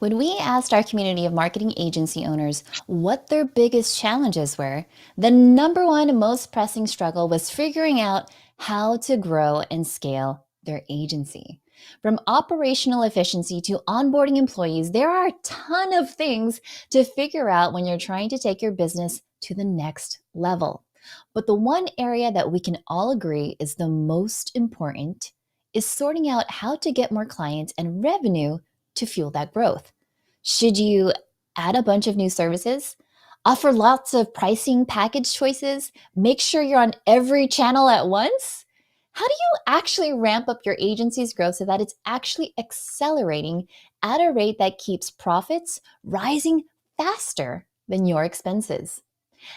When we asked our community of marketing agency owners what their biggest challenges were, the number one most pressing struggle was figuring out how to grow and scale their agency. From operational efficiency to onboarding employees, there are a ton of things to figure out when you're trying to take your business to the next level. But the one area that we can all agree is the most important is sorting out how to get more clients and revenue to fuel that growth. Should you add a bunch of new services? Offer lots of pricing package choices? Make sure you're on every channel at once? How do you actually ramp up your agency's growth so that it's actually accelerating at a rate that keeps profits rising faster than your expenses?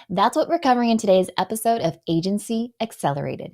That's what we're covering in today's episode of Agency Accelerated.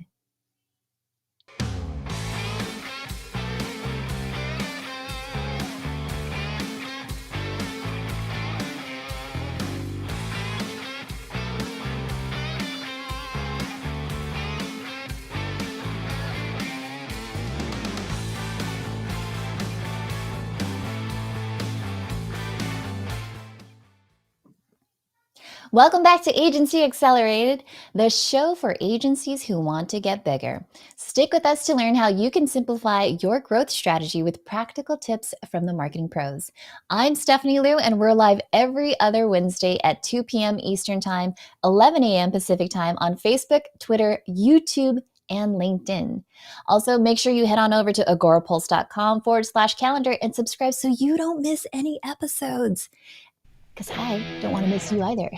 Welcome back to Agency Accelerated, the show for agencies who want to get bigger. Stick with us to learn how you can simplify your growth strategy with practical tips from the marketing pros. I'm Stephanie Liu, and we're live every other Wednesday at 2 p.m. Eastern Time, 11 a.m. Pacific Time on Facebook, Twitter, YouTube, and LinkedIn. Also, make sure you head on over to agorapulse.com/calendar and subscribe so you don't miss any episodes, because I don't want to miss you either.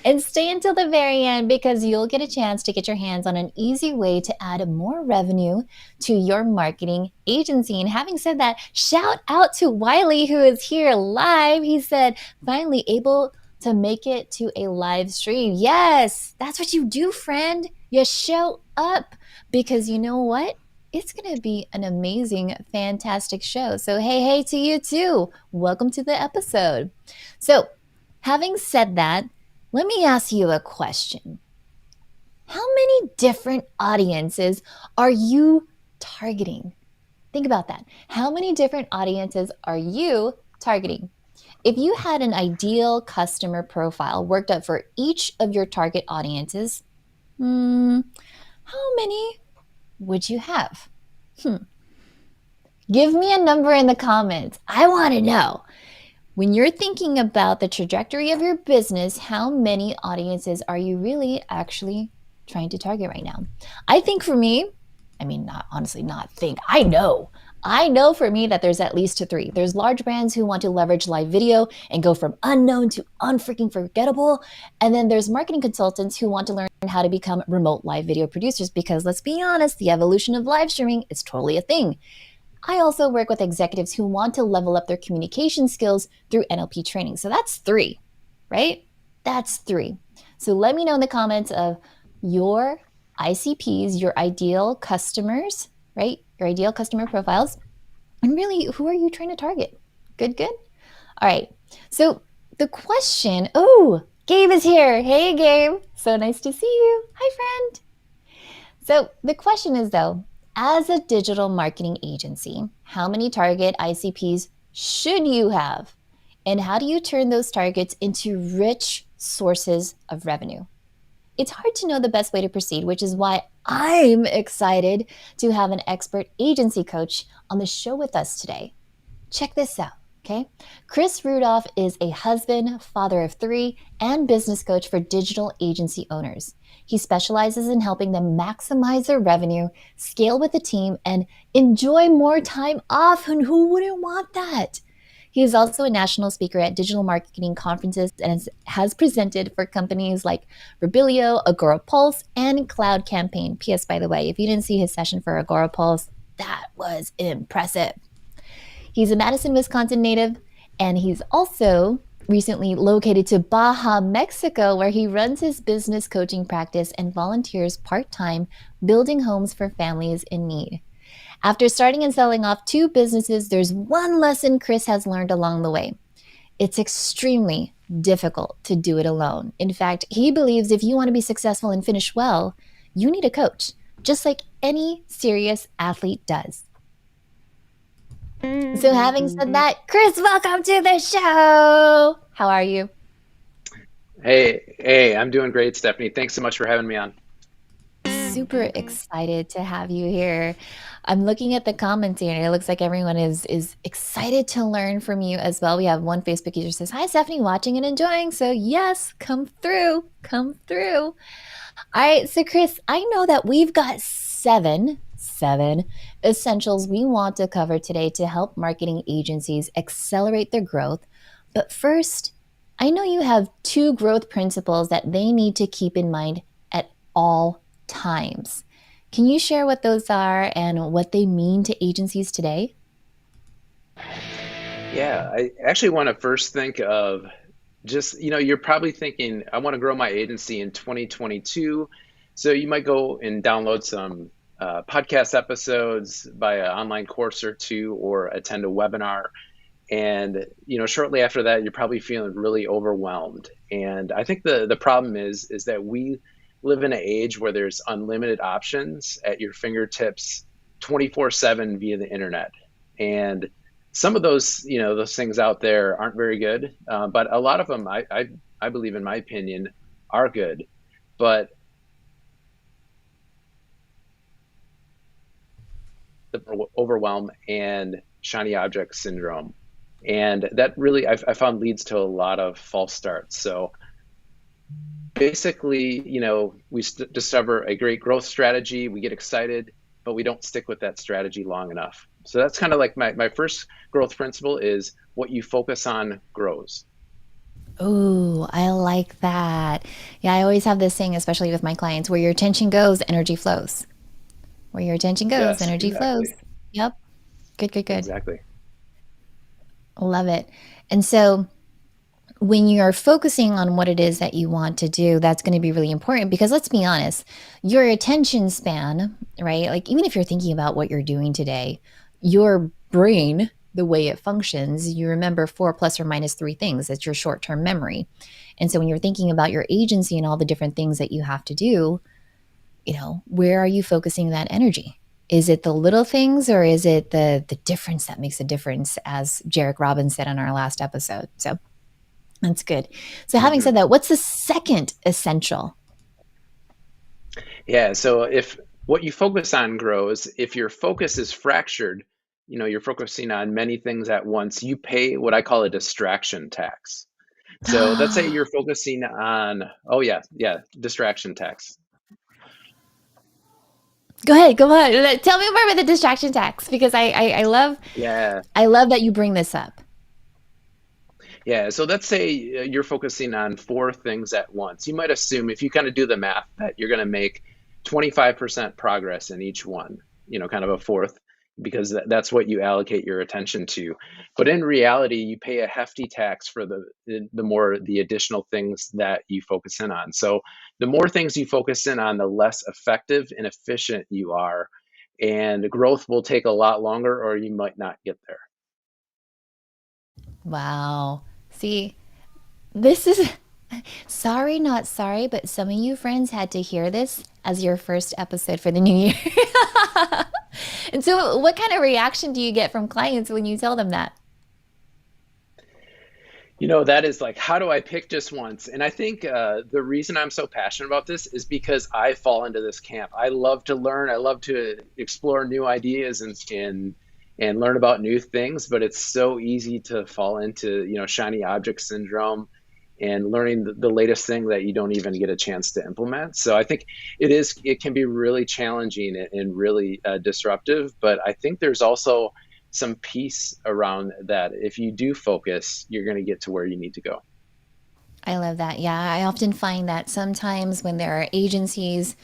And stay until the very end because you'll get a chance to get your hands on an easy way to add more revenue to your marketing agency. And having said that, shout out to Wiley, who is here live. He said, finally able to make it to a live stream. Yes, that's what you do, friend. You show up because you know what? It's going to be an amazing, fantastic show. So, hey to you too. Welcome to the episode. So, having said that, let me ask you a question. How many different audiences are you targeting? Think about that. How many different audiences are you targeting? If you had an ideal customer profile worked up for each of your target audiences, how many would you have? Give me a number in the comments. I want to know. When you're thinking about the trajectory of your business, how many audiences are you really actually trying to target right now? I think for me, I know for me that there's at least three. There's large brands who want to leverage live video and go from unknown to unfreaking forgettable. And then there's marketing consultants who want to learn how to become remote live video producers because let's be honest, the evolution of live streaming is totally a thing. I also work with executives who want to level up their communication skills through NLP training. So that's three, right? That's three. So let me know in the comments of your ICPs, your ideal customers, right? Your ideal customer profiles. And really, who are you trying to target? Good. All right. So the question, Gabe is here. Hey, Gabe. So nice to see you. Hi, friend. So the question is, though, as a digital marketing agency, how many target ICPs should you have? And how do you turn those targets into rich sources of revenue? It's hard to know the best way to proceed, which is why I'm excited to have an expert agency coach on the show with us today. Check this out, okay? Chris Rudolph is a husband, father of three, and business coach for digital agency owners. He specializes in helping them maximize their revenue, scale with the team, and enjoy more time off. And who wouldn't want that? He is also a national speaker at digital marketing conferences and has presented for companies like Rubillio, Agora Pulse, and Cloud Campaign. P.S. By the way, if you didn't see his session for Agora Pulse, that was impressive. He's a Madison, Wisconsin native, and he's also recently located to Baja, Mexico, where he runs his business coaching practice and volunteers part-time building homes for families in need. After starting and selling off 2 businesses, there's one lesson Chris has learned along the way. It's extremely difficult to do it alone. In fact, he believes if you want to be successful and finish well, you need a coach, just like any serious athlete does. So, having said that, Chris, welcome to the show. How are you? Hey, I'm doing great, Stephanie. Thanks so much for having me on. Super excited to have you here. I'm looking at the comments here, and it looks like everyone is excited to learn from you as well. We have one Facebook user says, "Hi, Stephanie, watching and enjoying." So yes, come through, come through. All right, so Chris, I know that we've got seven essentials we want to cover today to help marketing agencies accelerate their growth. But first, I know you have two growth principles that they need to keep in mind at all times. Can you share what those are and what they mean to agencies today? Yeah, I actually want to first think of just, you're probably thinking, I want to grow my agency in 2022. So you might go and download some podcast episodes, buy an online course or two, or attend a webinar. And, shortly after that, you're probably feeling really overwhelmed. And I think the problem is that we live in an age where there's unlimited options at your fingertips 24/7 via the internet. And some of those, those things out there aren't very good. But a lot of them, I believe, in my opinion, are good. But the overwhelm and shiny object syndrome. And that really, I found, leads to a lot of false starts. So basically, we discover a great growth strategy, we get excited, but we don't stick with that strategy long enough. So that's kind of like my first growth principle is what you focus on grows. Oh, I like that. Yeah, I always have this saying, especially with my clients, where your attention goes, energy flows. Where your attention goes, Yes, energy flows. exactly. Yep. Good, good, good. Exactly. Love it. And so when you're focusing on what it is that you want to do, that's going to be really important because let's be honest, your attention span, right? Like, even if you're thinking about what you're doing today, your brain, the way it functions, you remember four plus or minus three things. It's your short term memory. And so when you're thinking about your agency and all the different things that you have to do, where are you focusing that energy? Is it the little things or is it the difference that makes a difference, as Jarek Robbins said on our last episode? So that's good. So, having said Hmm. that, what's the second essential? Yeah, so if what you focus on grows, if your focus is fractured, you're focusing on many things at once, you pay what I call a distraction tax. So let's say you're focusing on, oh yeah, distraction tax. Go ahead, go on. Tell me more about the distraction tax because Yeah, I love that you bring this up. yeah. So let's say you're focusing on four things at once. You might assume if you kind of do the math that you're going to make 25% progress in each one, kind of a fourth, because that's what you allocate your attention to. But in reality, you pay a hefty tax for the more the additional things that you focus in on. So the more things you focus in on, the less effective and efficient you are, and growth will take a lot longer, or you might not get there. Wow. See, this is sorry, not sorry, but some of you friends had to hear this as your first episode for the new year. And so, what kind of reaction do you get from clients when you tell them that? That is like, how do I pick just once? And I think the reason I'm so passionate about this is because I fall into this camp. I love to learn. I love to explore new ideas and learn about new things. But it's so easy to fall into shiny object syndrome and learning the latest thing that you don't even get a chance to implement. So I think it can be really challenging and really disruptive. But I think there's also some peace around that. If you do focus, you're going to get to where you need to go. I love that. Yeah, I often find that sometimes when there are agencies,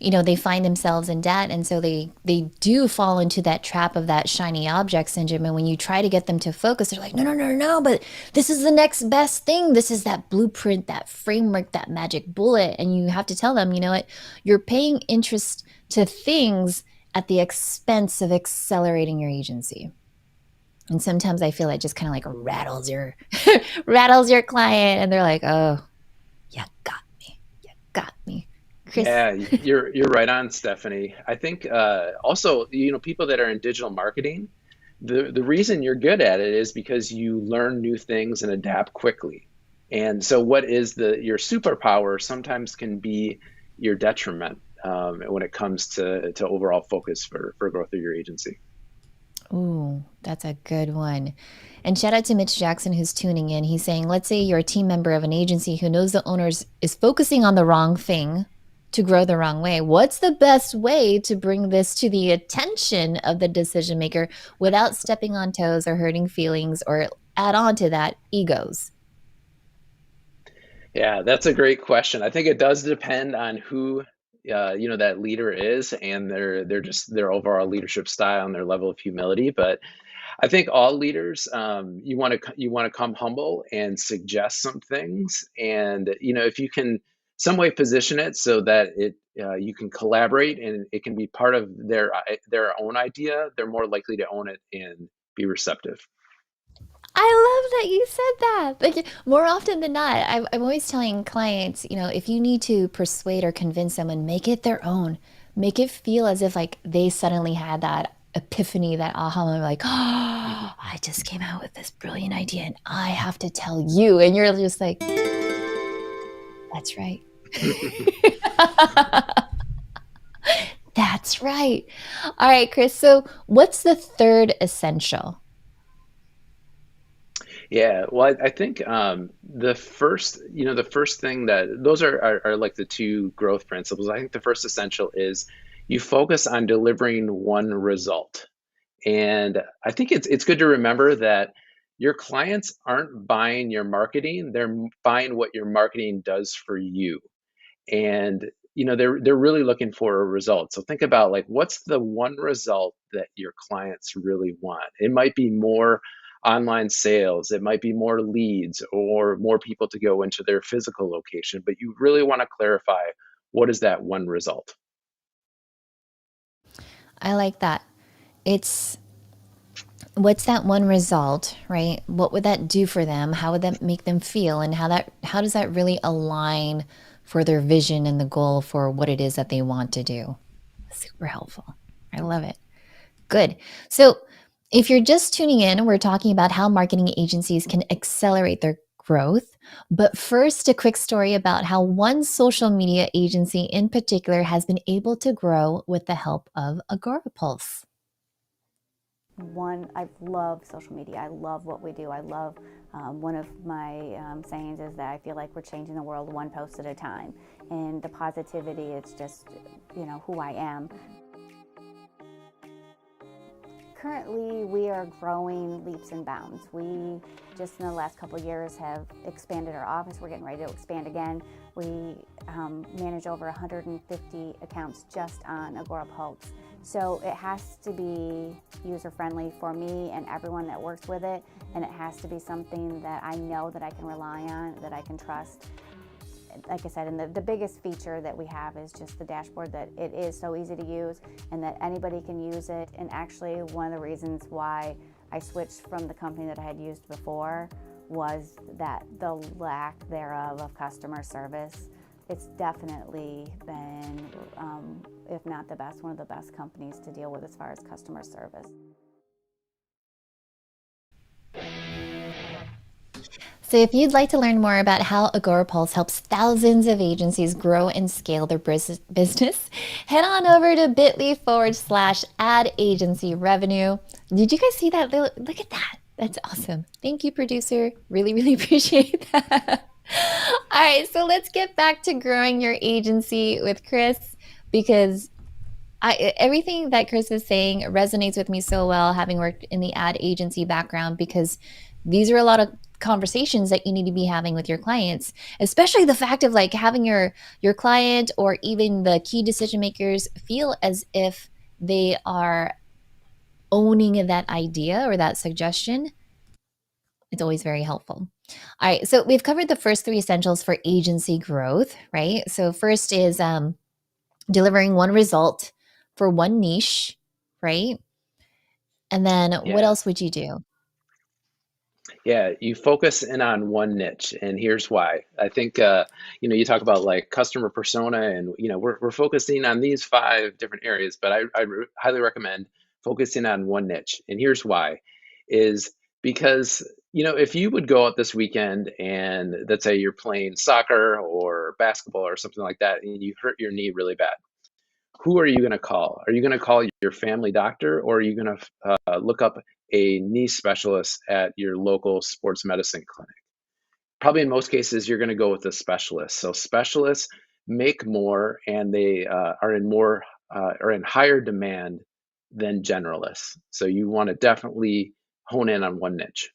they find themselves in debt, and so they do fall into that trap of that shiny object syndrome. And when you try to get them to focus, they're like, no, no, no, no, but this is the next best thing. This is that blueprint, that framework, that magic bullet. And you have to tell them, you know what, you're paying interest to things at the expense of accelerating your agency. And sometimes I feel it just kind of like rattles your rattles your client, and they're like, "Oh, you got me, you got me, Chris." Yeah, you're right on, Stephanie. I think also, people that are in digital marketing, The reason you're good at it is because you learn new things and adapt quickly. And so what is the your superpower sometimes can be your detriment when it comes to overall focus for growth of your agency. Ooh, that's a good one. And shout out to Mitch Jackson who's tuning in. He's saying, let's say you're a team member of an agency who knows the owners is focusing on the wrong thing to grow the wrong way. What's the best way to bring this to the attention of the decision maker without stepping on toes or hurting feelings or add on to that egos? Yeah, that's a great question. I think it does depend on who that leader is and their overall leadership style and their level of humility. But I think all leaders, you want to come humble and suggest some things, and if you can some way position it so that you can collaborate and it can be part of their own idea, they're more likely to own it and be receptive. I love that you said that. Like more often than not, I'm always telling clients, if you need to persuade or convince someone, make it their own. Make it feel as if like they suddenly had that epiphany, that aha moment, like, oh, I just came out with this brilliant idea and I have to tell you. And you're just like, that's right. That's right. All right, Chris. So what's the third essential? Yeah, well, I think the first thing that those are like the two growth principles. I think the first essential is you focus on delivering one result. And I think it's good to remember that your clients aren't buying your marketing, they're buying what your marketing does for you. And they're really looking for a result. So think about like what's the one result that your clients really want. It might be more online sales, it might be more leads or more people to go into their physical location, but you really want to clarify what is that one result. I like that. It's what's that one result, right? What would that do for them? How would that make them feel? And how does that really align for their vision and the goal for what it is that they want to do? Super helpful. I love it. Good. So, if you're just tuning in, we're talking about how marketing agencies can accelerate their growth. But first, a quick story about how one social media agency in particular has been able to grow with the help of Agorapulse. One, I love social media. I love what we do. I love one of my sayings is that I feel like we're changing the world one post at a time. And the positivity, it's just, who I am. Currently, we are growing leaps and bounds. We just in the last couple of years have expanded our office. We're getting ready to expand again. We manage over 150 accounts just on Agorapulse. So it has to be user-friendly for me and everyone that works with it, and it has to be something that I know that I can rely on, that I can trust. Like I said, and the biggest feature that we have is just the dashboard, that it is so easy to use and that anybody can use it. And actually one of the reasons why I switched from the company that I had used before was that the lack thereof of customer service. It's definitely been, if not the best, one of the best companies to deal with as far as customer service. So, if you'd like to learn more about how Agorapulse helps thousands of agencies grow and scale their business, head on over to bit.ly/ad agency revenue. Did you guys see that? Look at that. That's awesome. Thank you, producer. Really, really appreciate that. All right, so let's get back to growing your agency with Chris because everything that Chris is saying resonates with me so well, having worked in the ad agency background, because these are a lot of conversations that you need to be having with your clients, especially the fact of like having your client or even the key decision makers feel as if they are owning that idea or that suggestion. It's always very helpful. All right, so we've covered the first three essentials for agency growth, right? So first is delivering one result for one niche, right? And then what Yeah. else would you do? Yeah, you focus in on one niche, and here's why. I think you talk about like customer persona, and we're focusing on these five different areas, but I highly recommend focusing on one niche. And here's why, is because, if you would go out this weekend and let's say you're playing soccer or basketball or something like that, and you hurt your knee really bad, who are you going to call? Are you going to call your family doctor, or are you going to look up a knee specialist at your local sports medicine clinic? Probably in most cases, you're going to go with a specialist. So specialists make more, and they are in higher demand than generalists. So you want to definitely hone in on one niche.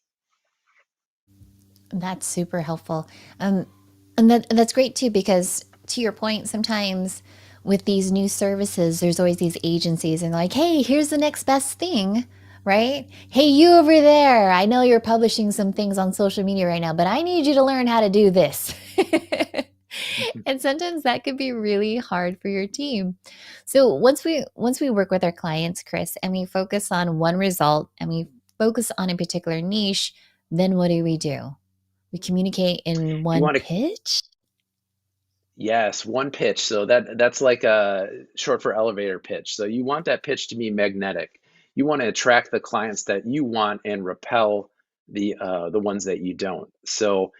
That's super helpful. Um, and that's great too, because to your point, sometimes with these new services, there's always these agencies and like, hey, here's the next best thing, right? Hey, you over there, I know you're publishing some things on social media right now, but I need you to learn how to do this. And sometimes that could be really hard for your team. So once we work with our clients, Chris, and we focus on one result and we focus on a particular niche, then what do? We communicate in You one want to pitch? Yes, one pitch. So that's like a short for elevator pitch. So you want that pitch to be magnetic. You want to attract the clients that you want and repel the ones that you don't. So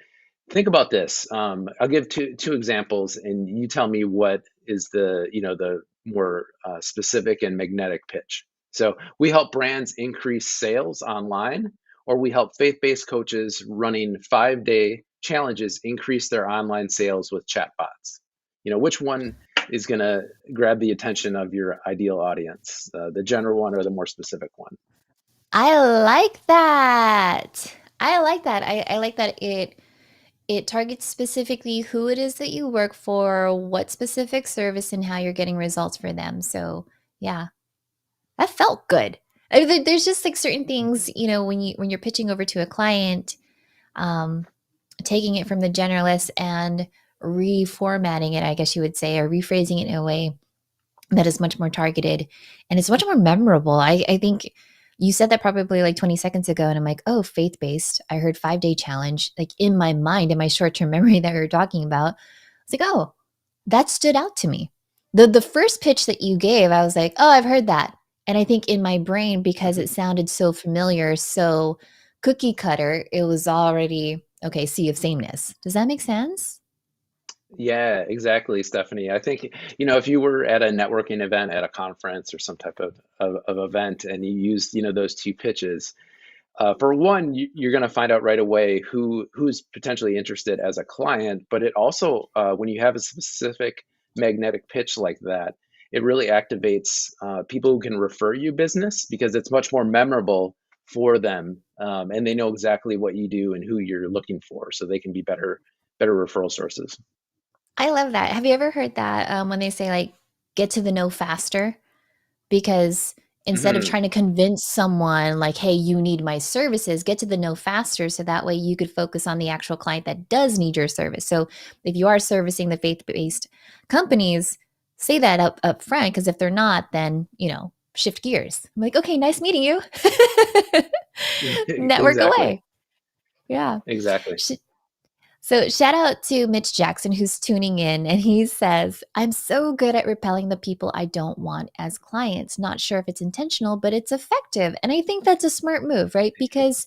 think about this. I'll give two examples, and you tell me what is the more specific and magnetic pitch. So we help brands increase sales online, or we help faith-based coaches running 5-day challenges increase their online sales with chatbots. Which one is going to grab the attention of your ideal audience, the general one or the more specific one? I like that. I like that. I like that it targets specifically who it is that you work for, what specific service, and how you're getting results for them. So yeah, that felt good. There's just like certain things, when you're pitching over to a client, um, taking it from the generalist and reformatting it, I guess you would say, or rephrasing it in a way that is much more targeted and it's much more memorable. I think you said that probably like 20 seconds ago, and I'm like, oh, faith based. I heard 5-day challenge, like in my mind, in my short term memory that we were talking about. It's like, oh, that stood out to me. The first pitch that you gave, I was like, oh, I've heard that. And I think in my brain, because it Mhm. sounded so familiar, so cookie cutter, it was already okay, sea of sameness. Does that make sense? Yeah, exactly, Stephanie. I think, if you were at a networking event at a conference or some type of event and you used, those two pitches, for one, you're going to find out right away who's potentially interested as a client, but it also, when you have a specific magnetic pitch like that, it really activates people who can refer you business because it's much more memorable for them, and they know exactly what you do and who you're looking for, so they can be better referral sources. I love that. Have you ever heard that when they say, like, get to the know faster? Because instead of Mhm. trying to convince someone, like, hey, you need my services, get to the know faster. So that way you could focus on the actual client that does need your service. So if you are servicing the faith based companies, say that up front. Because if they're not, then, shift gears. I'm like, okay, nice meeting you. Network Exactly. away. Yeah. Exactly. So shout out to Mitch Jackson who's tuning in, and he says, I'm so good at repelling the people I don't want as clients. Not sure if it's intentional, but it's effective. And I think that's a smart move, right? Because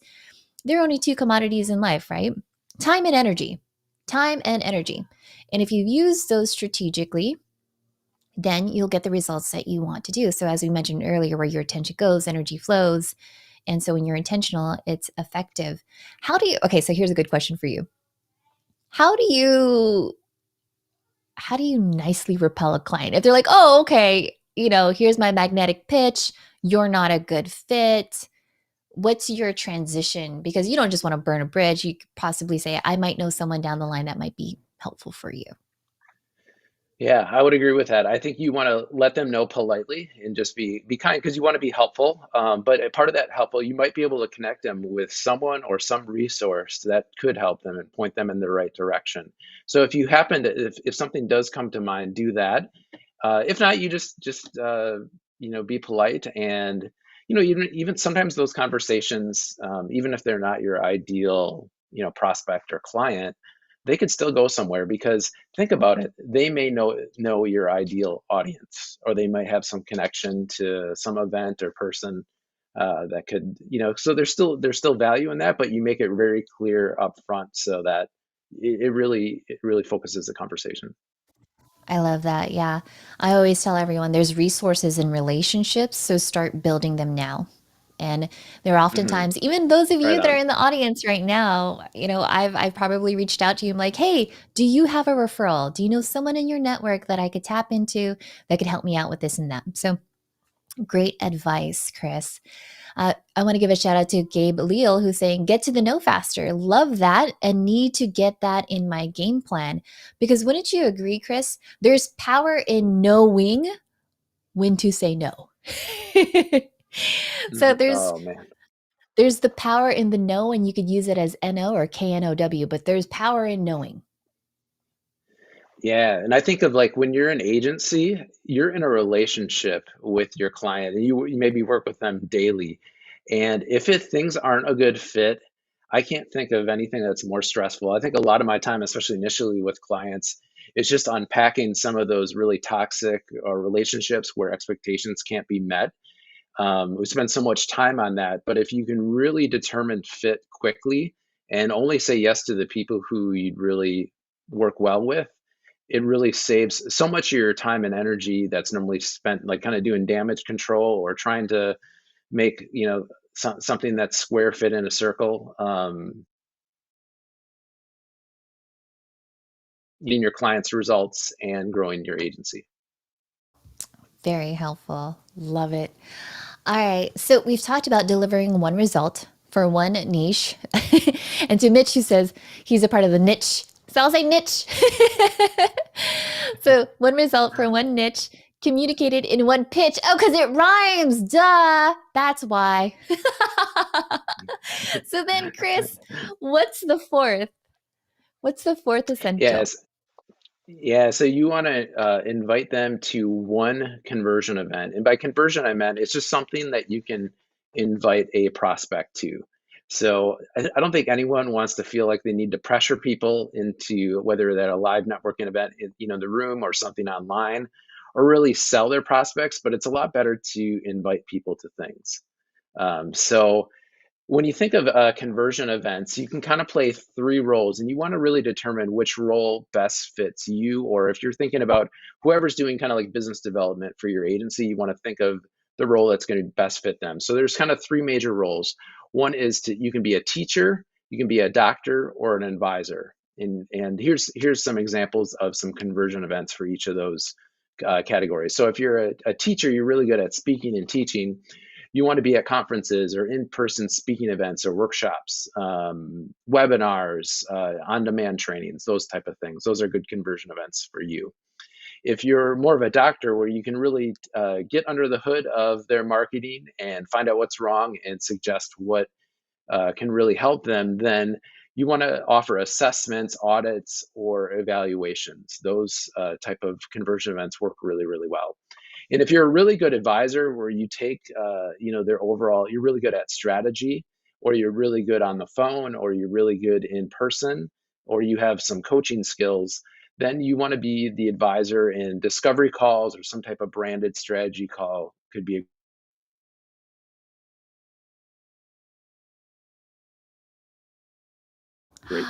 there are only two commodities in life, right? Time and energy. Time and energy. And if you use those strategically, then you'll get the results that you want to do. So as we mentioned earlier, where your attention goes, energy flows. And so when you're intentional, it's effective. Okay, so here's a good question for you. How do you how do you nicely repel a client? If they're like, oh, okay, here's my magnetic pitch, you're not a good fit. What's your transition? Because you don't just want to burn a bridge. You could possibly say, I might know someone down the line that might be helpful for you. Yeah, I would agree with that. I think you want to let them know politely and just be kind because you want to be helpful. But a part of that helpful, you might be able to connect them with someone or some resource that could help them and point them in the right direction. So if you happen to, if something does come to mind, do that. If not, you just be polite and even sometimes those conversations, even if they're not your ideal prospect or client, they could still go somewhere because think about it, they may know your ideal audience, or they might have some connection to some event or person that could, so there's still value in that, but you make it very clear up front so that it really focuses the conversation. I love that. Yeah. I always tell everyone there's resources in relationships, so start building them now. And there are Hmm. oftentimes, even those of Right you that are on. in the audience right now, I've probably reached out to you. I'm like, hey, do you have a referral? Do you know someone in your network that I could tap into that could help me out with this and that? So great advice, Chris. I want to give a shout out to Gabe Leal, who's saying, get to the know faster. Love that and need to get that in my game plan. Because wouldn't you agree, Chris? There's power in knowing when to say no. So Oh man. there's the power in the no, and you could use it as NO or KNOW, but there's power in knowing. Yeah, and I think of like when you're an agency, you're in a relationship with your client, and you maybe work with them daily. And if things aren't a good fit, I can't think of anything that's more stressful. I think a lot of my time, especially initially with clients, is just unpacking some of those really toxic relationships where expectations can't be met. We spend so much time on that, but if you can really determine fit quickly and only say yes to the people who you'd really work well with, it really saves so much of your time and energy that's normally spent like kind of doing damage control or trying to make something that's square fit in a circle, getting your clients results and growing your agency. Very helpful. Love it. All right. So we've talked about delivering one result for one niche. And to Mitch, who says he's a part of the niche. So I'll say niche. So one result for one niche communicated in one pitch. Oh, because it rhymes. Duh. That's why. So then, Chris, what's the fourth? What's the fourth essential? Yes. Yeah, so you want to invite them to one conversion event. And by conversion, I meant it's just something that you can invite a prospect to. So I don't think anyone wants to feel like they need to pressure people into whether that a live networking event, in the room or something online, or really sell their prospects. But it's a lot better to invite people to things. So when you think of conversion events, you can kind of play three roles, and you want to really determine which role best fits you. Or if you're thinking about whoever's doing kind of like business development for your agency, you want to think of the role that's going to best fit them. So there's kind of three major roles. One is you can be a teacher, you can be a doctor, or an advisor. And here's some examples of some conversion events for each of those categories. So if you're a teacher, you're really good at speaking and teaching. You want to be at conferences or in-person speaking events or workshops, webinars, on-demand trainings, those type of things. Those are good conversion events for you. If you're more of a doctor where you can really get under the hood of their marketing and find out what's wrong and suggest what can really help them, then you want to offer assessments, audits, or evaluations. Those type of conversion events work really, really well. And if you're a really good advisor where you take, their overall, you're really good at strategy, or you're really good on the phone, or you're really good in person, or you have some coaching skills, then you want to be the advisor in discovery calls or some type of branded strategy call could be a great.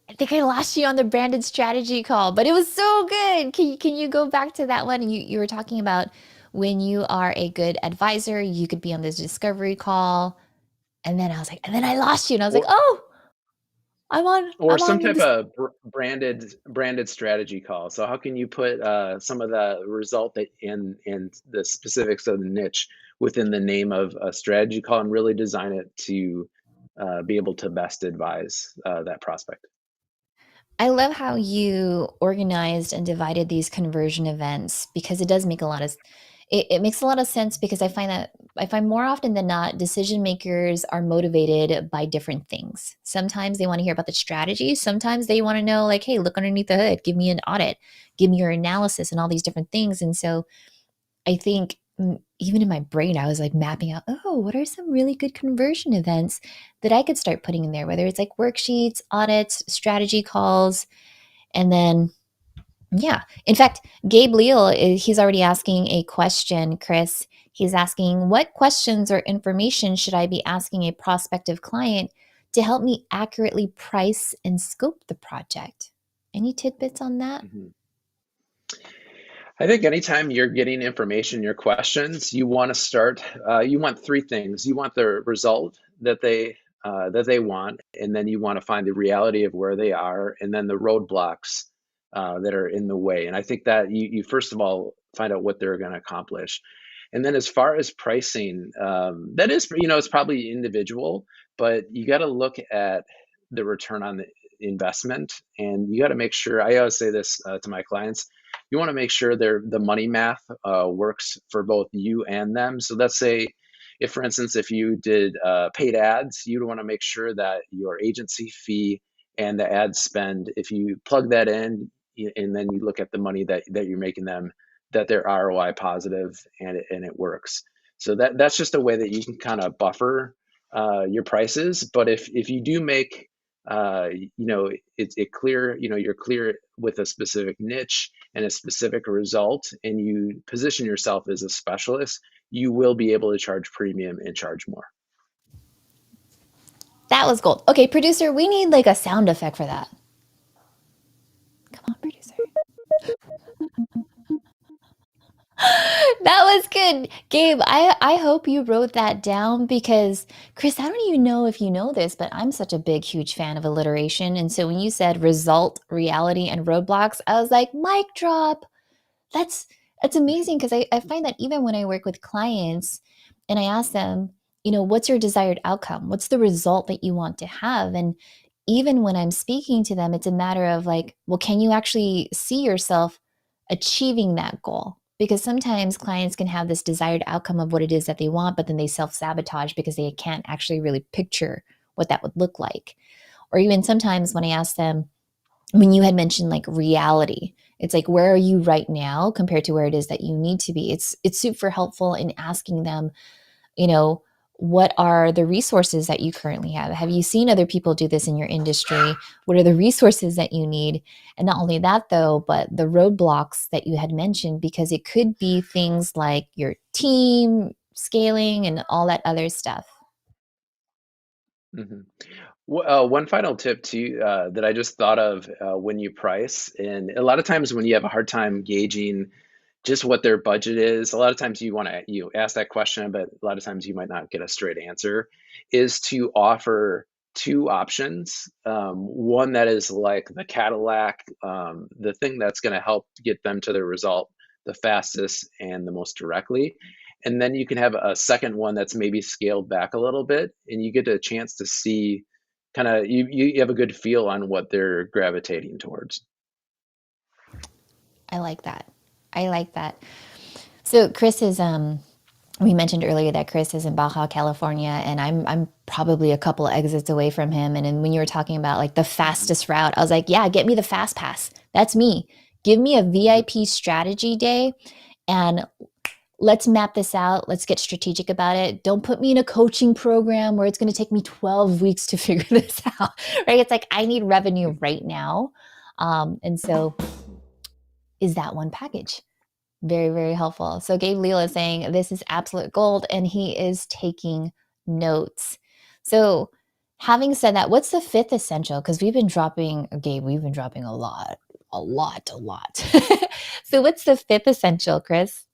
I think I lost you on the branded strategy call, but it was so good. Can you go back to that one? You were talking about when you are a good advisor, you could be on this discovery call. And then I was like, and then I lost you. And I was like, Or, oh, I'm on or I'm some on type this. of branded strategy call. So how can you put some of the result that in the specifics of the niche within the name of a strategy call and really design it to be able to best advise that prospect? I love how you organized and divided these conversion events because it does make a lot of it makes a lot of sense because I find more often than not decision makers are motivated by different things. Sometimes they want to hear about the strategy, sometimes they want to know like, hey, look underneath the hood, give me an audit, give me your analysis and all these different things. And so I think even in my brain, I was like mapping out, oh, what are some really good conversion events that I could start putting in there, whether it's like worksheets, audits, strategy calls, and then yeah. In fact, Gabe Leal, he's already asking a question, Chris. He's asking, what questions or information should I be asking a prospective client to help me accurately price and scope the project? Any tidbits on that? Mhm. I think anytime you're getting information, your questions, you want to start. You want three things. You want the result that they want, and then you want to find the reality of where they are, and then the roadblocks that are in the way. And I think that you first of all find out what they're going to accomplish, and then as far as pricing, that is it's probably individual, but you got to look at the return on the investment, and you got to make sure. I always say this to my clients: you want to make sure the money math works for both you and them. So let's say, if for instance, if you did paid ads, you'd want to make sure that your agency fee and the ad spend, if you plug that in, and then you look at the money that you're making them, that they're ROI positive and it works. So that's just a way that you can kind of buffer your prices. But if you do make it clear, you're clear with a specific niche and a specific result, and you position yourself as a specialist, you will be able to charge premium and charge more. That was gold. Okay, producer, we need like a sound effect for that. Come on, producer. That was good. Gabe, I hope you wrote that down because, Chris, I don't even know if you know this, but I'm such a big, huge fan of alliteration. And so when you said result, reality, and roadblocks, I was like, mic drop. That's that's amazing because I find that even when I work with clients and I ask them, what's your desired outcome? What's the result that you want to have? And even when I'm speaking to them, it's a matter of like, well, can you actually see yourself achieving that goal? Because sometimes clients can have this desired outcome of what it is that they want, but then they self sabotage because they can't actually really picture what that would look like. Or even sometimes when I ask them, when you had mentioned like reality, it's like, where are you right now compared to where it is that you need to be? It's super helpful in asking them, you know, what are the resources that you currently have? Have you seen other people do this in your industry? What are the resources that you need? And not only that, though, but the roadblocks that you had mentioned, because it could be things like your team scaling and all that other stuff. Mhm. One final tip too that I just thought of when you price, and a lot of times when you have a hard time gauging just what their budget is, a lot of times you want to ask that question, but a lot of times you might not get a straight answer. Is to offer two options. One that is like the Cadillac, the thing that's going to help get them to the result the fastest and the most directly. And then you can have a second one that's maybe scaled back a little bit, and you get a chance to see kind of you have a good feel on what they're gravitating towards. I like that. I like that. So Chris is we mentioned earlier that Chris is in Baja California and I'm probably a couple of exits away from him. And then when you were talking about like the Mhm, fastest route, I was like, yeah, get me the fast pass. That's me. Give me a mhm, VIP strategy day and let's map this out. Let's get strategic about it. Don't put me in a coaching program where it's going to take me 12 weeks to figure this out, right? It's like I need revenue mhm, right now. And so mhm. is that one package? Very, very helpful. So Gabe Leal is saying this is absolute gold and he is taking notes. So having said that, what's the fifth essential? Because Gabe, we've been dropping a lot, a lot, a lot. So what's the fifth essential, Chris?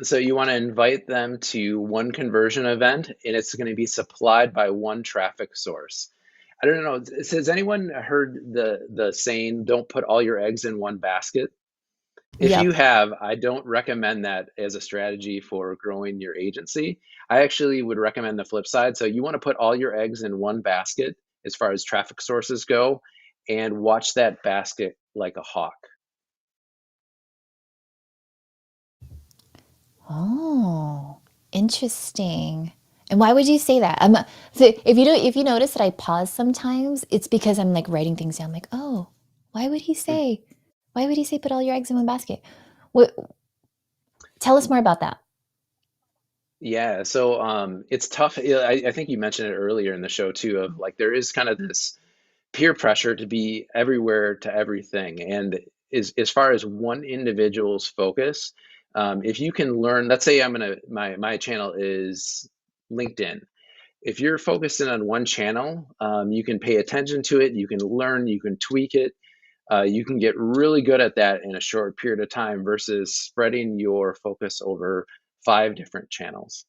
So you want to invite them to one conversion event, and it's going to be supplied by one traffic source. I don't know. Has anyone heard the saying, "Don't put all your eggs in one basket"? If you Yep. have, I don't recommend that as a strategy for growing your agency. I actually would recommend the flip side. So you want to put all your eggs in one basket as far as traffic sources go, and watch that basket like a hawk. Oh, interesting. And why would you say that? So if you notice that I pause sometimes, it's because I'm like writing things down. Like, oh, why would he Mm. say? Why would he say put all your eggs in one basket? What? Tell us more about that. Yeah, so it's tough. Yeah, I think you mentioned it earlier in the show too, of like there is kind of this peer pressure to be everywhere to everything. And as far as one individual's focus, if you can learn, let's say my channel is LinkedIn. If you're focusing on one channel, you can pay attention to it, you can learn, you can tweak it, you can get really good at that in a short period of time versus spreading your focus over 5 different channels.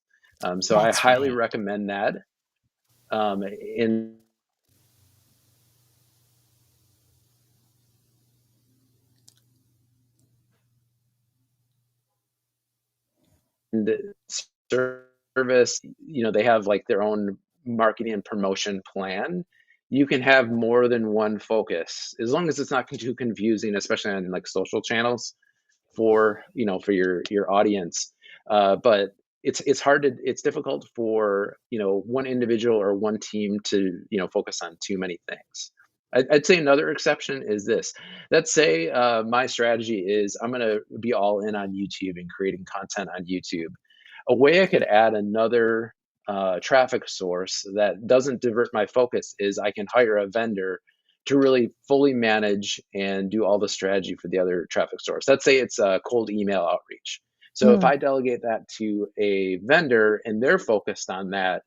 So I That's highly right. recommend that. In the service, they have like their own marketing and promotion plan. You can have more than one focus as long as it's not too confusing, especially on like social channels for your audience. But it's difficult for one individual or one team to focus on too many things. I'd say another exception is this. Let's say my strategy is I'm going to be all in on YouTube and creating content on YouTube. A way I could add another traffic source that doesn't divert my focus is I can hire a vendor to really fully manage and do all the strategy for the other traffic source. Let's say it's a cold email outreach. So if Mm. I delegate that to a vendor and they're focused on that,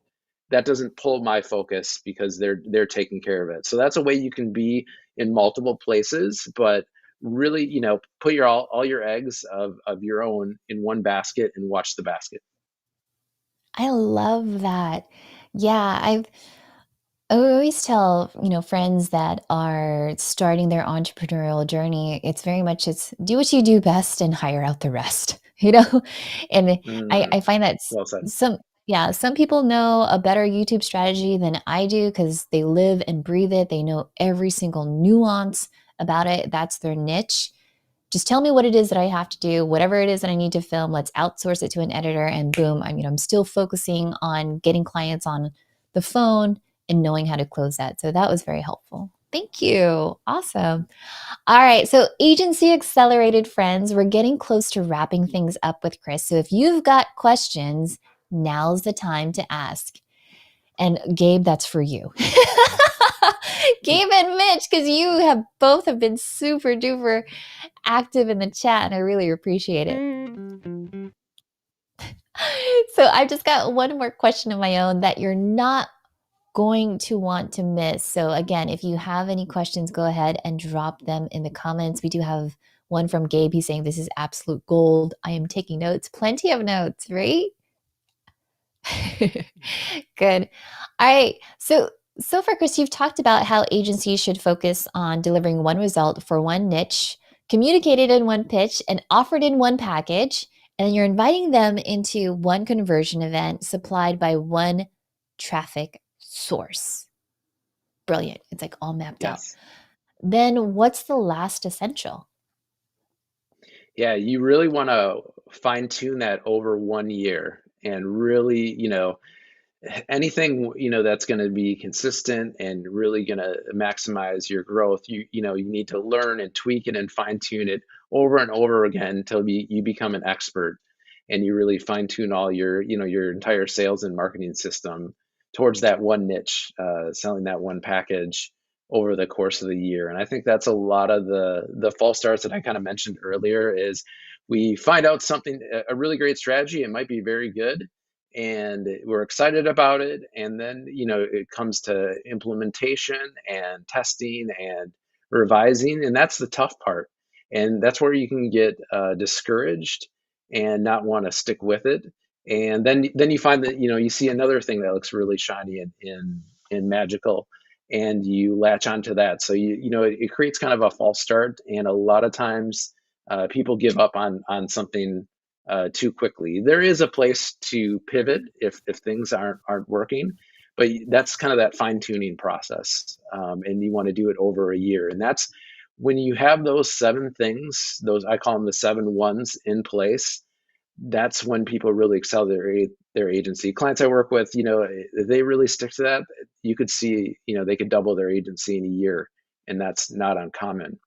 that doesn't pull my focus because they're taking care of it. So that's a way you can be in multiple places, but really, put all your eggs of your own in one basket and watch the basket. I love that. Yeah, I always tell, friends that are starting their entrepreneurial journey, it's very much it's do what you do best and hire out the rest, you know? And Mm, I find that well said. some people know a better YouTube strategy than I do because they live and breathe it. They know every single nuance about it. That's their niche. Just tell me what it is that I have to do, whatever it is that I need to film. Let's outsource it to an editor, and boom, I'm still focusing on getting clients on the phone and knowing how to close that. So that was very helpful. Thank you. Awesome. All right. So, agency accelerated friends, we're getting close to wrapping things up with Chris. So, if you've got questions, now's the time to ask. And Gabe, that's for you. Gabe and Mitch, because you have both have been super duper active in the chat, and I really appreciate it. So I've just got one more question of my own that you're not going to want to miss. So again, if you have any questions, go ahead and drop them in the comments. We do have one from Gabe. He's saying this is absolute gold. I am taking notes, plenty of notes, right? Good. All right. So far, Chris, you've talked about how agencies should focus on delivering one result for one niche, communicated in one pitch, and offered in one package. And you're inviting them into one conversion event supplied by one traffic source. Brilliant. It's like all mapped out. Yes. Then what's the last essential? Yeah, you really want to fine tune that over 1 year and really, anything, that's going to be consistent and really going to maximize your growth. You need to learn and tweak it and fine tune it over and over again until you become an expert and you really fine tune all your entire sales and marketing system towards that one niche, selling that one package over the course of the year. And I think that's a lot of the false starts that I kind of mentioned earlier is we find out something, a really great strategy, it might be very good, and we're excited about it. And then, it comes to implementation and testing and revising, and that's the tough part. And that's where you can get discouraged and not want to stick with it. And then you find that, you see another thing that looks really shiny and magical, and you latch onto that. So it creates kind of a false start, and a lot of times people give up on something too quickly. There is a place to pivot if things aren't working, but that's kind of that fine tuning process, and you want to do it over a year. And that's when you have those 7 things, those I call them the 7 ones in place. That's when people really excel their agency. Clients I work with, if they really stick to that, you could see, they could double their agency in a year, and that's not uncommon.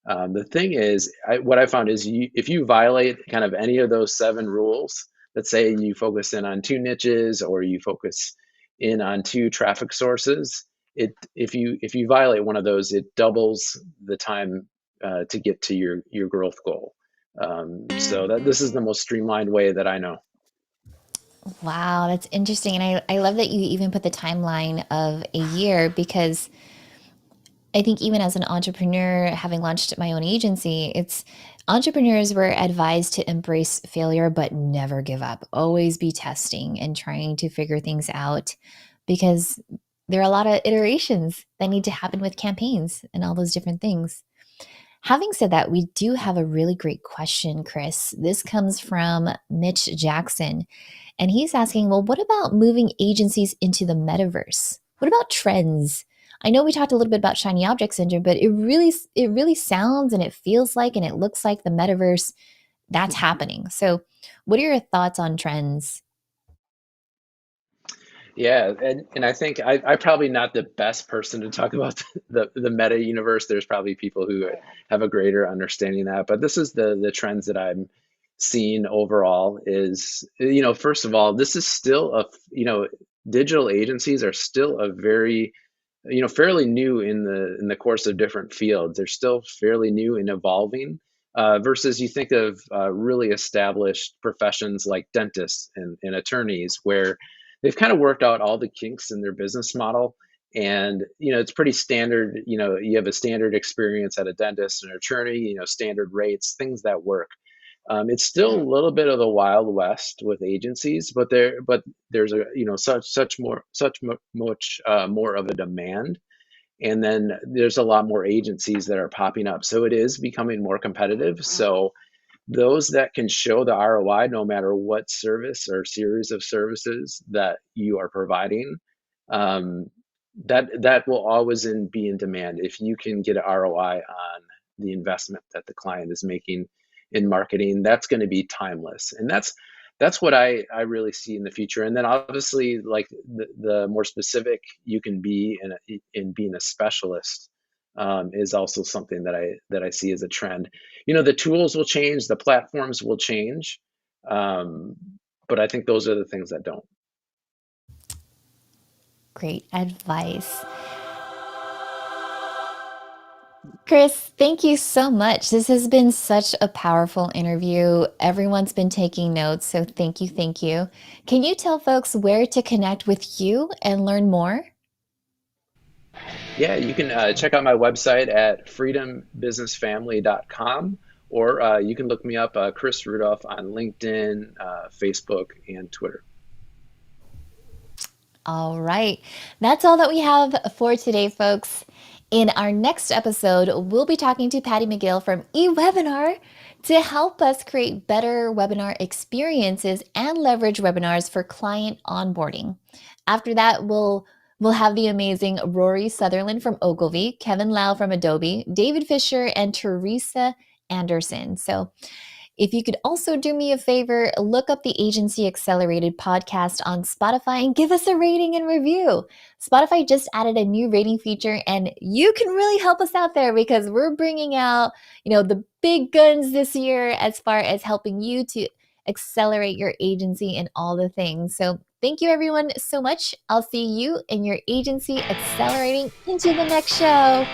The thing is, what I found is if you violate kind of any of those 7 rules, let's say you focus in on 2 niches or you focus in on 2 traffic sources, if you violate one of those, it doubles the time to get to your growth goal. So that this is the most streamlined way that I know. Wow, that's interesting. And I love that you even put the timeline of a year because I think even as an entrepreneur, having launched my own agency, it's entrepreneurs were advised to embrace failure, but never give up. Always be testing and trying to figure things out because there are a lot of iterations that need to happen with campaigns and all those different things. Having said that, we do have a really great question, Chris. This comes from Mitch Jackson, and he's asking, well, what about moving agencies into the metaverse? What about trends? I know we talked a little bit about shiny object syndrome, but it really sounds and it feels like and it looks like the metaverse that's happening. So, what are your thoughts on trends? Yeah, and I think I'm probably not the best person to talk about the meta universe. There's probably people who have a greater understanding of that, but this is the trends that I'm seeing overall is, first of all, this is still digital agencies are still a very, fairly new in the course of different fields. They're still fairly new and evolving. Versus you think of really established professions like dentists and attorneys, where they've kind of worked out all the kinks in their business model. And, it's pretty standard. You have a standard experience at a dentist, an attorney, standard rates, things that work. It's still a little bit of the Wild West with agencies, but there's a much more of a demand, and then there's a lot more agencies that are popping up, so it is becoming more competitive. So those that can show the ROI, no matter what service or series of services that you are providing, um, that will always be in demand. If you can get an ROI on the investment that the client is making in marketing, that's going to be timeless, and that's what I really see in the future. And then obviously, like the more specific you can be in being a specialist, is also something that I see as a trend. The tools will change, the platforms will change, um, but I think those are the things that don't. Great advice. Chris, thank you so much. This has been such a powerful interview. Everyone's been taking notes, so thank you, thank you. Can you tell folks where to connect with you and learn more? Yeah, you can check out my website at freedombusinessfamily.com, or you can look me up, Chris Rudolph, on LinkedIn, Facebook, and Twitter. All right. That's all that we have for today, folks. In our next episode, we'll be talking to Patty McGill from eWebinar to help us create better webinar experiences and leverage webinars for client onboarding. After that, we'll have the amazing Rory Sutherland from Ogilvy, Kevin Lau from Adobe, David Fisher, and Teresa Anderson. So if you could also do me a favor, look up the Agency Accelerated podcast on Spotify and give us a rating and review. Spotify just added a new rating feature, and you can really help us out there because we're bringing out, the big guns this year as far as helping you to accelerate your agency and all the things. So thank you everyone so much. I'll see you and your agency accelerating into the next show.